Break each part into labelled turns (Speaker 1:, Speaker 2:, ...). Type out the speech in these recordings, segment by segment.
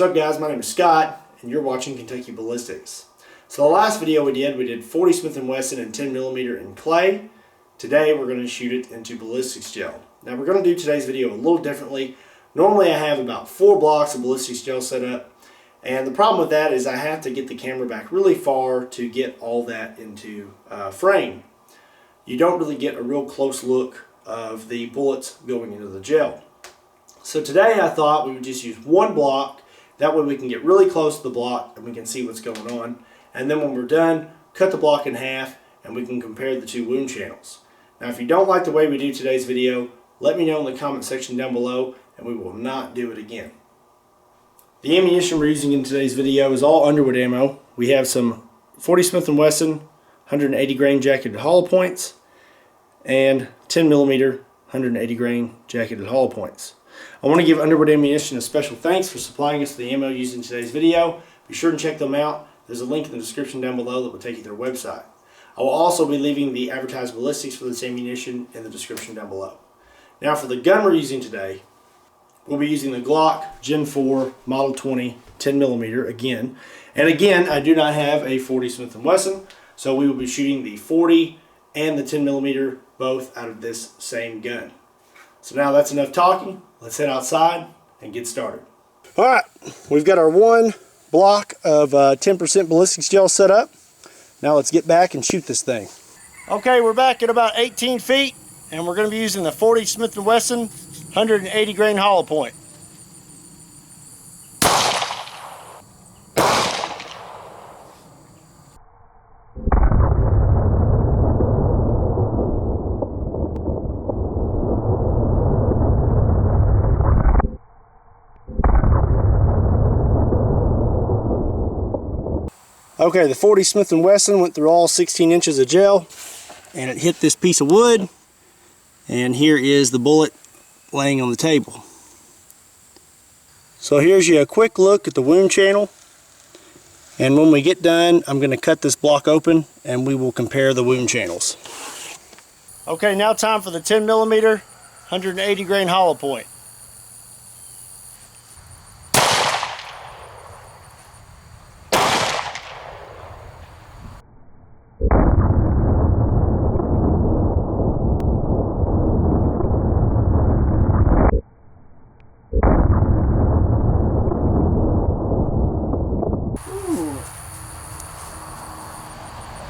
Speaker 1: What's up guys, my name is Scott and you're watching Kentucky Ballistics. So the last video we did 40 Smith & Wesson and 10mm in clay. Today we're going to shoot it into ballistics gel. Now we're going to do today's video a little differently. Normally I have about 4 blocks of ballistics gel set up, and the problem with that is I have to get the camera back really far to get all that into frame. You don't really get a real close look of the bullets going into the gel. So today I thought we would just use one block. That way we can get really close to the block and we can see what's going on. And then when we're done, cut the block in half and we can compare the two wound channels. Now if you don't like the way we do today's video, let me know in the comment section down below and we will not do it again. The ammunition we're using in today's video is all Underwood ammo. We have some 40 Smith & Wesson 180 grain jacketed hollow points and 10mm 180 grain jacketed hollow points. I want to give Underwood Ammunition a special thanks for supplying us the ammo used in today's video. Be sure to check them out. There's a link in the description down below that will take you to their website. I will also be leaving the advertised ballistics for this ammunition in the description down below. Now for the gun we're using today, we'll be using the Glock Gen 4 Model 20 10mm again. And again, I do not have a 40 Smith & Wesson, so we will be shooting the 40 and the 10mm both out of this same gun. So now that's enough talking. Let's head outside and get started. Alright, we've got our one block of 10% ballistics gel set up. Now let's get back and shoot this thing. Okay, we're back at about 18 feet and we're going to be using the 40 Smith & Wesson 180 grain hollow point. Okay, the 40 Smith & Wesson went through all 16 inches of gel and it hit this piece of wood, and here is the bullet laying on the table. So here's you a quick look at the wound channel, and when we get done I'm going to cut this block open and we will compare the wound channels. Okay, now time for the 10mm 180 grain hollow point.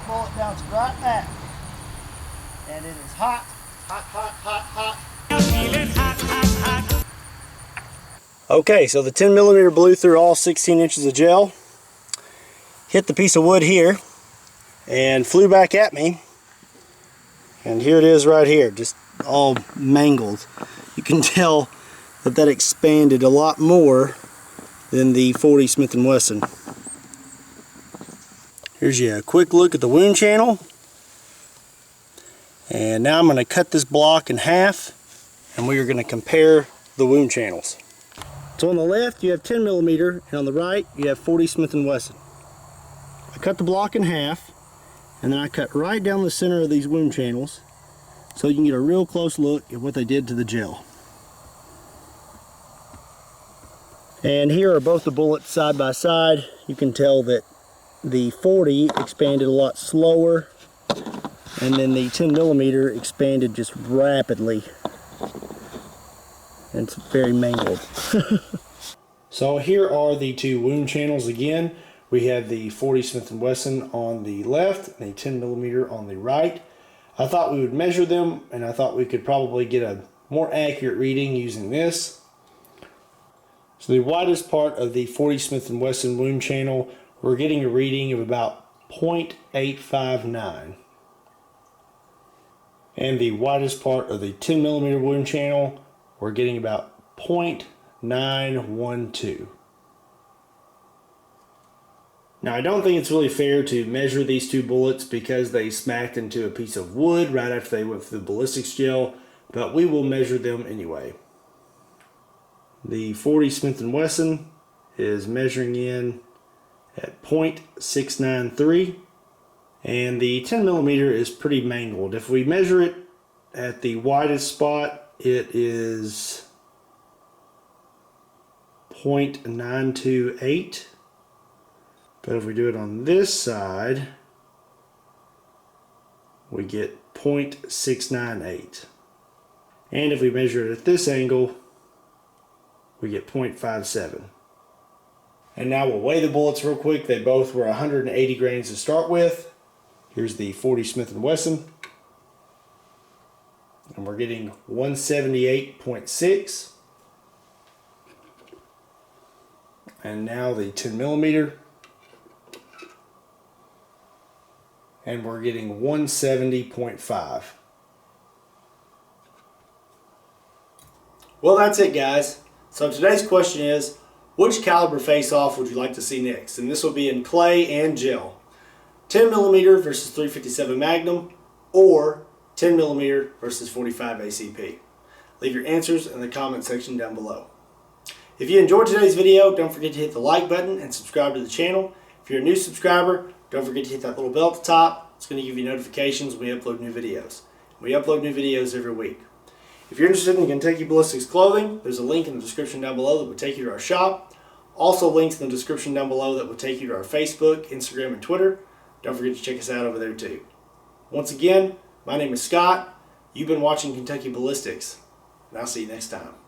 Speaker 1: Bullet bounced right back, and it is hot, hot, hot, hot, hot. I feel it hot, hot, hot. Okay, so the 10mm blew through all 16 inches of gel, hit the piece of wood here, and flew back at me. And here it is right here, just all mangled. You can tell that that expanded a lot more than the 40 Smith & Wesson. Here's you a quick look at the wound channel. And now I'm going to cut this block in half and we are going to compare the wound channels. So on the left you have 10mm and on the right you have 40 Smith & Wesson. I cut the block in half and then I cut right down the center of these wound channels so you can get a real close look at what they did to the gel. And here are both the bullets side by side. You can tell that the 40 expanded a lot slower, and then the 10mm expanded just rapidly, and it's very mangled. So here are the two wound channels again. We have the 40 Smith & Wesson on the left and a 10mm on the right. I thought we would measure them, and I thought we could probably get a more accurate reading using this. So the widest part of the 40 Smith & Wesson wound channel, we're getting a reading of about 0.859. And the widest part of the 10mm wound channel, we're getting about 0.912. Now I don't think it's really fair to measure these two bullets because they smacked into a piece of wood right after they went through the ballistics gel, but we will measure them anyway. The 40 Smith & Wesson is measuring in at 0.693, and the 10mm is pretty mangled. If we measure it at the widest spot, it is .928. But if we do it on this side, we get .698. And if we measure it at this angle, we get .57. And now we'll weigh the bullets real quick. They both were 180 grains to start with. Here's the 40 Smith & Wesson. And we're getting 178.6. And now the 10 millimeter. And we're getting 170.5. Well, that's it, guys. So today's question is, which caliber face-off would you like to see next? And this will be in clay and gel. 10 millimeter versus 357 Magnum, or 10 millimeter versus 45 ACP. Leave your answers in the comment section down below. If you enjoyed today's video, don't forget to hit the like button and subscribe to the channel. If you're a new subscriber, don't forget to hit that little bell at the top. It's going to give you notifications when we upload new videos. We upload new videos every week. If you're interested in Kentucky Ballistics clothing, there's a link in the description down below that will take you to our shop. Also links in the description down below that will take you to our Facebook, Instagram, and Twitter. Don't forget to check us out over there too. Once again, my name is Scott. You've been watching Kentucky Ballistics, and I'll see you next time.